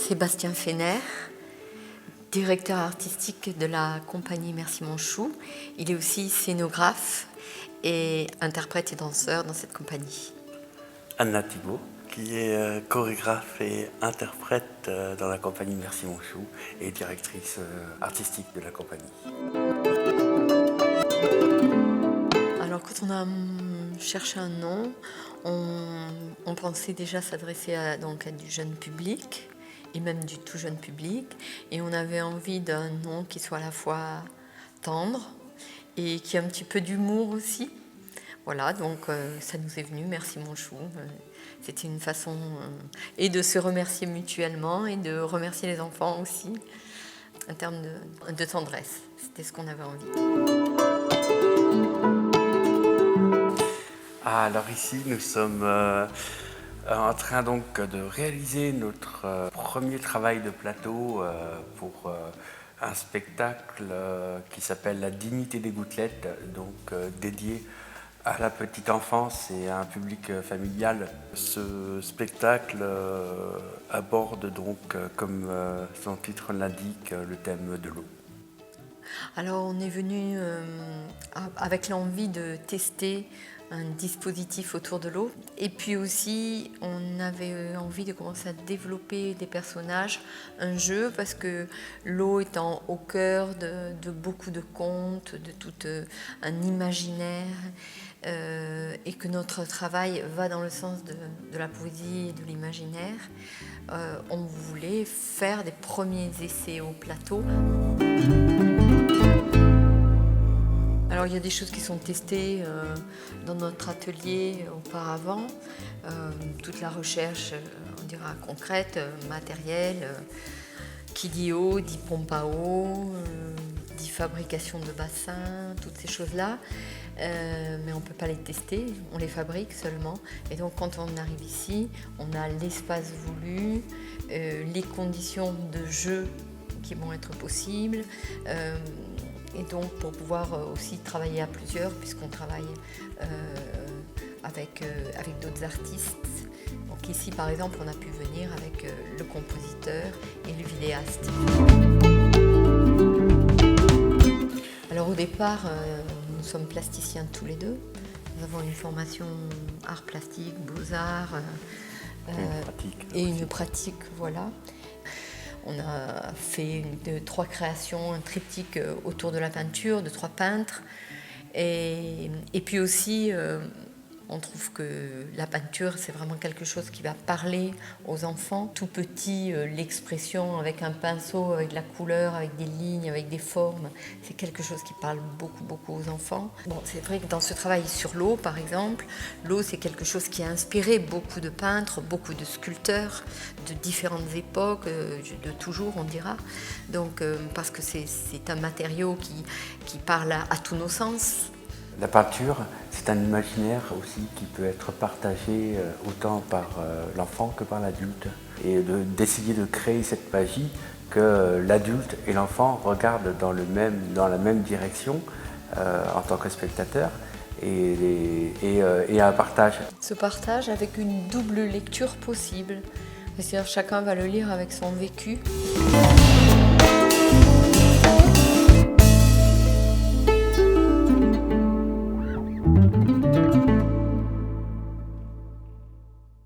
Sébastien Fener, directeur artistique de la compagnie Merci Mon Chou. Il est aussi scénographe et interprète et danseur dans cette compagnie. Anna Thibault, qui est chorégraphe et interprète dans la compagnie Merci Mon Chou et directrice artistique de la compagnie. Alors quand on a cherché un nom, on pensait déjà s'adresser à du jeune public et même du tout jeune public, et on avait envie d'un nom qui soit à la fois tendre et qui a un petit peu d'humour aussi. Voilà, donc ça nous est venu, Merci Mon Chou. C'était une façon et de se remercier mutuellement et de remercier les enfants aussi, en termes de tendresse. C'était ce qu'on avait envie. Alors ici, nous sommes en train donc de réaliser notre premier travail de plateau pour un spectacle qui s'appelle La dignité des gouttelettes, donc dédié à la petite enfance et à un public familial. Ce spectacle aborde donc, comme son titre l'indique, le thème de l'eau. Alors on est venu avec l'envie de tester un dispositif autour de l'eau, et puis aussi on avait envie de commencer à développer des personnages, un jeu, parce que l'eau étant au cœur de beaucoup de contes, de tout un imaginaire, et que notre travail va dans le sens de la poésie et de l'imaginaire, on voulait faire des premiers essais au plateau. Alors il y a des choses qui sont testées dans notre atelier auparavant, toute la recherche, on dira concrète, matérielle, qui dit eau, dit pompe à eau, dit fabrication de bassins, toutes ces choses-là, mais on ne peut pas les tester, on les fabrique seulement. Et donc quand on arrive ici, on a l'espace voulu, les conditions de jeu qui vont être possibles, et donc pour pouvoir aussi travailler à plusieurs, puisqu'on travaille avec d'autres artistes. Donc ici par exemple on a pu venir avec le compositeur et le vidéaste. Alors au départ nous sommes plasticiens tous les deux. Nous avons une formation art plastique, beaux-arts et une pratique, voilà. On a fait 3 créations, un triptyque autour de la peinture, de 3 peintres. Et puis aussi, on trouve que la peinture, c'est vraiment quelque chose qui va parler aux enfants. Tout petit, l'expression avec un pinceau, avec de la couleur, avec des lignes, avec des formes, c'est quelque chose qui parle beaucoup, beaucoup aux enfants. Bon, c'est vrai que dans ce travail sur l'eau, par exemple, l'eau, c'est quelque chose qui a inspiré beaucoup de peintres, beaucoup de sculpteurs de différentes époques, de toujours, on dira. Donc, parce que c'est un matériau qui parle à tous nos sens. La peinture, c'est un imaginaire aussi qui peut être partagé autant par l'enfant que par l'adulte. Et d'essayer de créer cette magie que l'adulte et l'enfant regardent dans la même direction en tant que spectateur et un partage. Ce partage avec une double lecture possible. C'est-à-dire chacun va le lire avec son vécu.